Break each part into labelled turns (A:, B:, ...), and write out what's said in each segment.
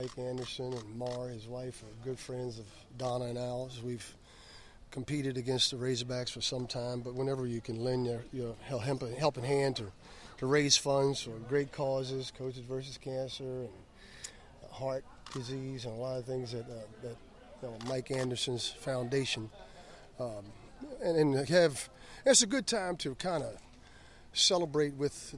A: Mike Anderson and Mar, his wife, are good friends of Donna and Al's. We've competed against the Razorbacks for some time, but whenever you can lend your helping hand to raise funds for great causes, Coaches versus Cancer and heart disease and a lot of things that Mike Anderson's foundation, and it's a good time to kind of celebrate with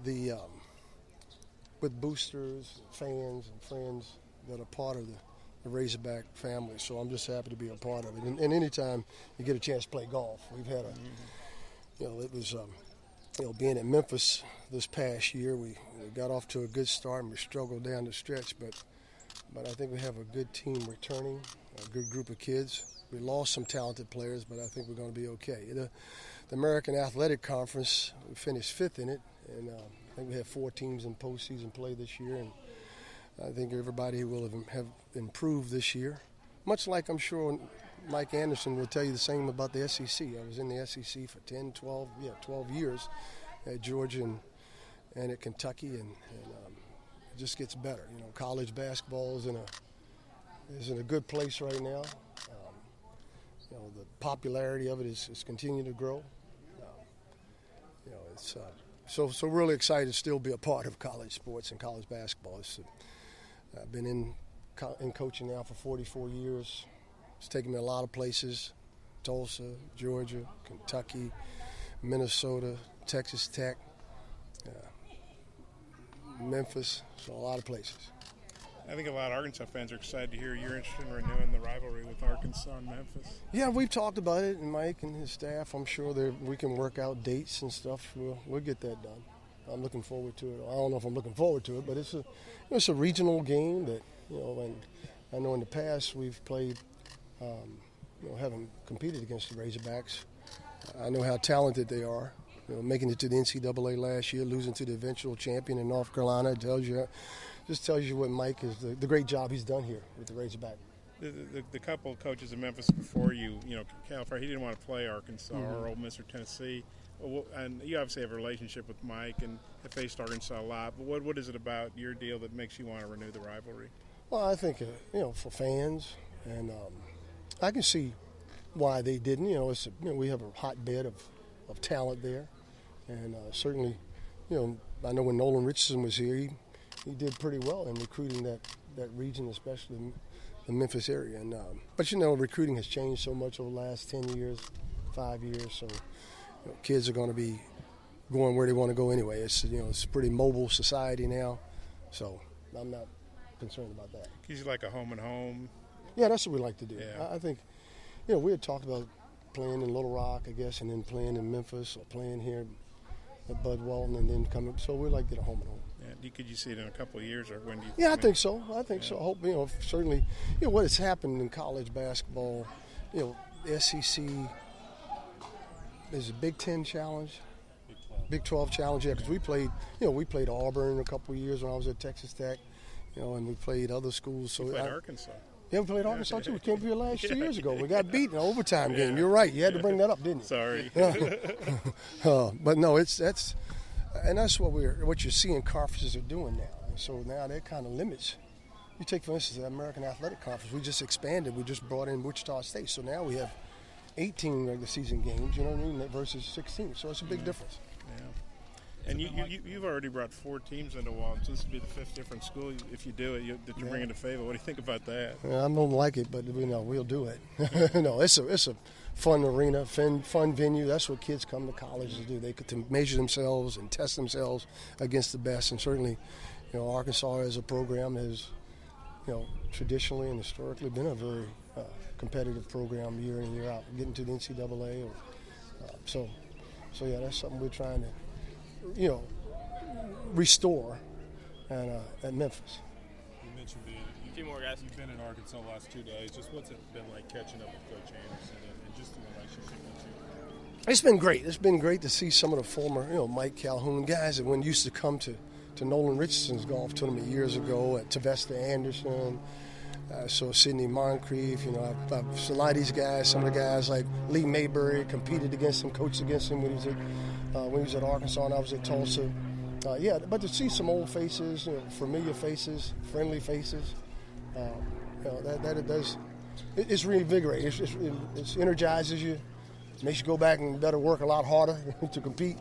A: with boosters, fans, and friends that are part of the Razorback family. So I'm just happy to be a part of it. And anytime you get a chance to play golf, we've had it was being in Memphis this past year. We got off to a good start and we struggled down the stretch, but I think we have a good team returning, a good group of kids. We lost some talented players, but I think we're going to be okay. The American Athletic Conference, we finished fifth in it, and I think we have 4 teams in postseason play this year, and I think everybody will have improved this year. Much like I'm sure Mike Anderson will tell you the same about the SEC. I was in the SEC for 12 years at Georgia and at Kentucky, and it just gets better. College basketball is in a good place right now. The popularity of it is continuing to grow. It's so really excited to still be a part of college sports and college basketball. I've been in coaching now for 44 years. It's taken me a lot of places: Tulsa, Georgia, Kentucky, Minnesota, Texas Tech, Memphis, so a lot of places.
B: I think a lot of Arkansas fans are excited to hear you're interested in renewing the rivalry with Arkansas and Memphis.
A: Yeah, we've talked about it, and Mike and his staff, I'm sure we can work out dates and stuff. We'll get that done. I'm looking forward to it. I don't know if I'm looking forward to it, but it's a regional game that, and I know in the past we've played, haven't competed against the Razorbacks. I know how talented they are. Making it to the NCAA last year, losing to the eventual champion in North Carolina, just tells you what Mike is, the great job he's done here with the Razorback.
B: The couple of coaches in Memphis before you, California, he didn't want to play Arkansas or Ole Miss or Tennessee. And you obviously have a relationship with Mike and have faced Arkansas a lot. But what is it about your deal that makes you want to renew the rivalry?
A: Well, I think, for fans, and I can see why they didn't. We have a hotbed of talent there. And certainly, I know when Nolan Richardson was here, he did pretty well in recruiting that region, especially the Memphis area. And but recruiting has changed so much over the last 10 years, 5 years. So kids are going to be going where they want to go anyway. It's it's a pretty mobile society now, so I'm not concerned about that.
B: He's like a home and home.
A: Yeah, that's what we like to do.
B: Yeah.
A: I think we had talked about playing in Little Rock, I guess, and then playing in Memphis or playing here at Bud Walton and then coming. So we like to get a home and home.
B: Yeah. Could you see it in a couple of years, or when do you?
A: Yeah, I think so. I hope certainly what has happened in college basketball. The SEC is a Big Ten challenge, Big 12 challenge. Yeah, because we played Auburn a couple of years when I was at Texas Tech, and we played other schools. So
B: you played Arkansas.
A: Yeah, we played Arkansas too. We came here last 2 years ago. We got beat in an overtime game. You're right. You had to bring that up, didn't you?
B: Sorry.
A: But no, that's what you're seeing conferences are doing now. And so now that kind of limits. You take, for instance, the American Athletic Conference. We just expanded. We just brought in Wichita State. So now we have 18 regular season games, versus 16. So it's a big difference.
B: Yeah. And you've already brought 4 teams into Walton, so this would be the 5th different school if you do it that you're bringing to Fayetteville. What do you think about that?
A: Yeah, I don't like it, but we'll do it. No, it's a fun arena, fun venue. That's what kids come to college to do. They get to measure themselves and test themselves against the best. And certainly, Arkansas as a program has, traditionally and historically been a very competitive program year in and year out, getting to the NCAA. So yeah, that's something we're trying to restore at Memphis.
C: You mentioned
D: A few more guys.
C: you've been in Arkansas the last 2 days. Just what's it been like catching up with Coach Anderson and just the relationship with you?
A: It's been great. It's been great to see some of the former, Mike Calhoun guys that used to come to Nolan Richardson's golf tournament years ago, at Tavesta Anderson, so Sidney Moncrief. A lot of these guys, some of the guys like Lee Mayberry competed against him, coached against him when he was at Arkansas and I was at Tulsa. But to see some old faces, familiar faces, friendly faces, That it does. It's reinvigorating. It energizes you, makes you go back and better work a lot harder to compete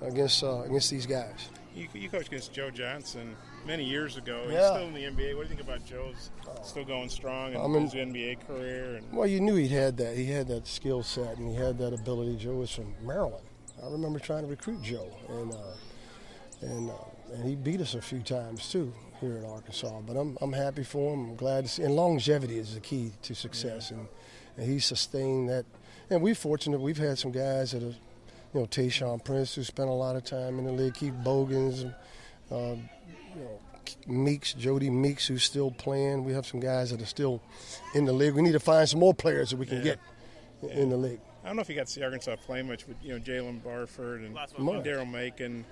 A: against these guys.
B: You coached against Joe Johnson many years ago. He's
A: Yeah.
B: still in the NBA. What do you think about Joe's still going strong in his NBA career? And
A: Well, you knew he had that. He had that skill set and he had that ability. Joe was from Maryland. I remember trying to recruit Joe, and he beat us a few times too here in Arkansas. But I'm happy for him. I'm glad to see. And longevity is the key to success, and he sustained that. And we're fortunate. We've had some guys that are, Tayshaun Prince, who spent a lot of time in the league, Keith Bogans, Meeks, Jody Meeks, who's still playing. We have some guys that are still in the league. We need to find some more players that we can get in the league.
B: I don't know if you got to see Arkansas play much, but Jalen Barford and Daryl Macon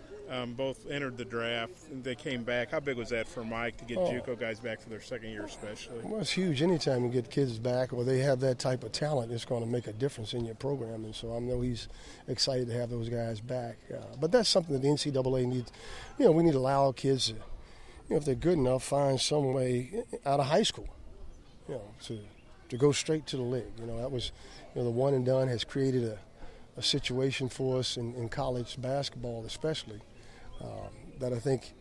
B: both entered the draft. They came back. How big was that for Mike to get JUCO guys back for their second year, especially?
A: Well, it's huge. Anytime you get kids back or they have that type of talent, it's going to make a difference in your program. And so I know he's excited to have those guys back. But that's something that the NCAA needs. We need to allow kids to, if they're good enough, find some way out of high school, to go straight to the league. That was, the one and done has created a situation for us in college basketball, especially, that I think,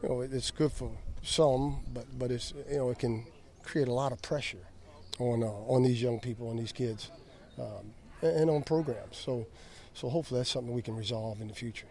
A: it's good for some, but it's, it can create a lot of pressure on these young people, on these kids, and on programs. So hopefully that's something we can resolve in the future.